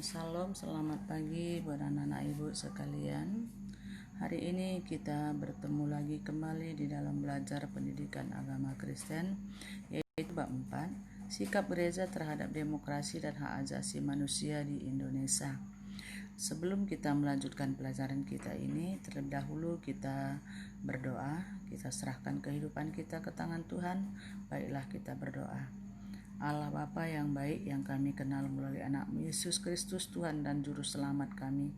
Salam, selamat pagi buat anak-anak ibu sekalian. Hari ini kita bertemu lagi kembali di dalam belajar pendidikan agama Kristen, yaitu bab 4, sikap gereja terhadap demokrasi dan hak asasi manusia di Indonesia. Sebelum kita melanjutkan pelajaran kita ini, terlebih dahulu kita berdoa, kita serahkan kehidupan kita ke tangan Tuhan. Baiklah kita berdoa. Allah Bapa yang baik yang kami kenal melalui anak-Mu Yesus Kristus, Tuhan dan Juru Selamat kami.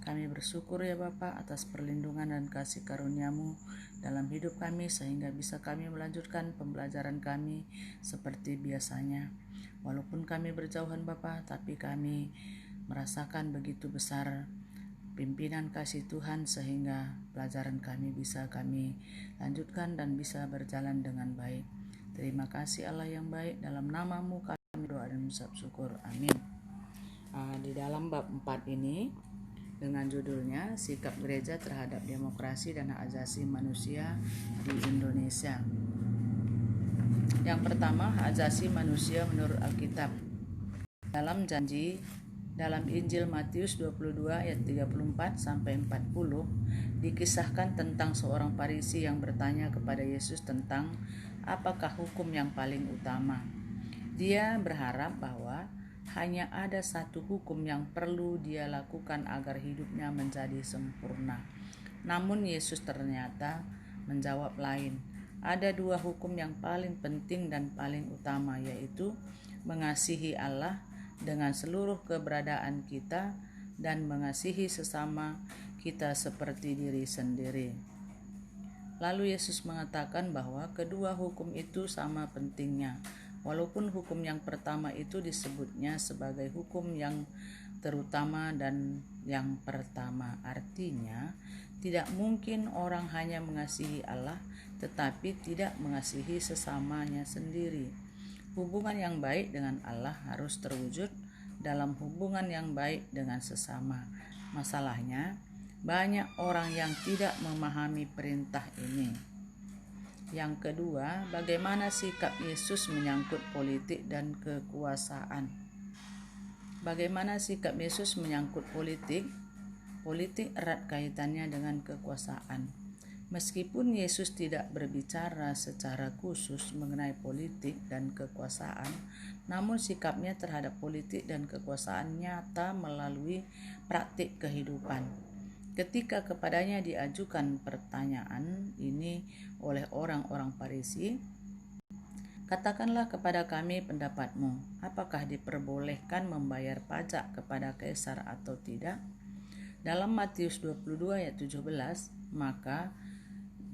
Kami bersyukur ya Bapa atas perlindungan dan kasih karunia-Mu dalam hidup kami sehingga bisa kami melanjutkan pembelajaran kami seperti biasanya. Walaupun kami berjauhan Bapa, tapi kami merasakan begitu besar pimpinan kasih Tuhan sehingga pelajaran kami bisa kami lanjutkan dan bisa berjalan dengan baik. Terima kasih Allah yang baik, dalam nama-Mu kami doa dan mengucap syukur. Amin. Di dalam bab 4 ini dengan judulnya sikap gereja terhadap demokrasi dan hak asasi manusia di Indonesia. Yang pertama, hak asasi manusia menurut Alkitab. Dalam Injil Matius 22 ayat 34 sampai 40 dikisahkan tentang seorang Farisi yang bertanya kepada Yesus tentang apakah hukum yang paling utama. Dia berharap bahwa hanya ada satu hukum yang perlu dia lakukan agar hidupnya menjadi sempurna. Namun Yesus ternyata menjawab lain. Ada dua hukum yang paling penting dan paling utama, yaitu mengasihi Allah dengan seluruh keberadaan kita dan mengasihi sesama kita seperti diri sendiri. Lalu Yesus mengatakan bahwa kedua hukum itu sama pentingnya. Walaupun hukum yang pertama itu disebutnya sebagai hukum yang terutama dan yang pertama. Artinya, tidak mungkin orang hanya mengasihi Allah tetapi tidak mengasihi sesamanya sendiri. Hubungan yang baik dengan Allah harus terwujud dalam hubungan yang baik dengan sesama. Masalahnya, banyak orang yang tidak memahami perintah ini. Yang kedua, bagaimana sikap Yesus menyangkut politik dan kekuasaan. Bagaimana sikap Yesus menyangkut politik? Politik erat kaitannya dengan kekuasaan. Meskipun Yesus tidak berbicara secara khusus mengenai politik dan kekuasaan, namun sikapnya terhadap politik dan kekuasaan nyata melalui praktik kehidupan. Ketika kepadanya diajukan pertanyaan ini oleh orang-orang Farisi, katakanlah kepada kami pendapatmu, apakah diperbolehkan membayar pajak kepada Kaisar atau tidak? Dalam Matius 22 ayat 17, maka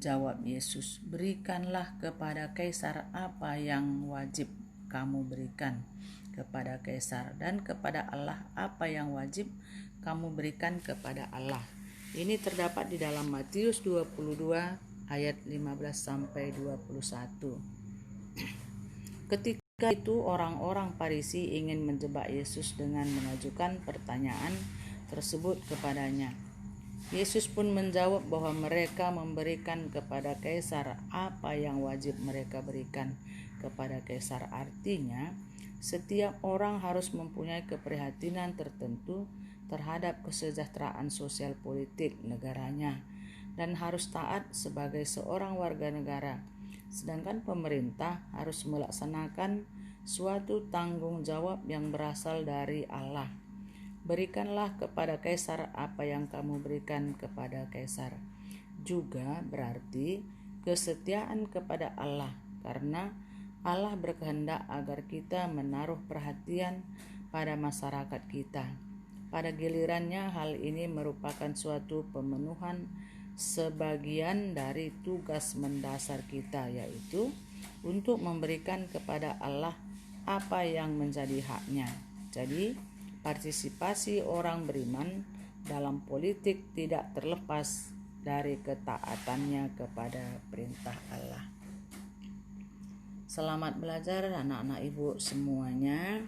jawab Yesus, berikanlah kepada Kaisar apa yang wajib kamu berikan kepada Kaisar, dan kepada Allah apa yang wajib kamu berikan kepada Allah. Ini terdapat di dalam Matius 22 ayat 15 sampai 21. Ketika itu orang-orang Farisi ingin menjebak Yesus dengan mengajukan pertanyaan tersebut kepadanya. Yesus pun menjawab bahwa mereka memberikan kepada Kaisar apa yang wajib mereka berikan kepada Kaisar. Artinya, setiap orang harus mempunyai keprihatinan tertentu terhadap kesejahteraan sosial politik negaranya dan harus taat sebagai seorang warga negara. Sedangkan pemerintah harus melaksanakan suatu tanggung jawab yang berasal dari Allah. Berikanlah kepada Kaisar apa yang kamu berikan kepada Kaisar. Juga berarti kesetiaan kepada Allah, karena Allah berkehendak agar kita menaruh perhatian pada masyarakat kita. Pada gilirannya, hal ini merupakan suatu pemenuhan sebagian dari tugas mendasar kita, yaitu untuk memberikan kepada Allah apa yang menjadi haknya. Jadi, partisipasi orang beriman dalam politik tidak terlepas dari ketaatannya kepada perintah Allah. Selamat belajar anak-anak ibu semuanya,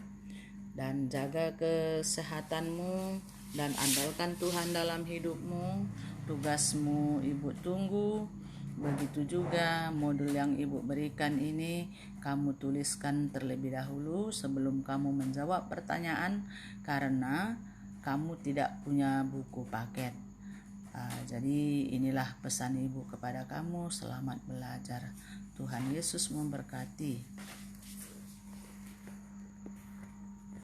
dan jaga kesehatanmu dan andalkan Tuhan dalam hidupmu. Tugasmu ibu tunggu Begitu juga modul yang Ibu berikan ini kamu tuliskan terlebih dahulu sebelum kamu menjawab pertanyaan, karena kamu tidak punya buku paket. Jadi inilah pesan Ibu kepada kamu, selamat belajar. Tuhan Yesus memberkati.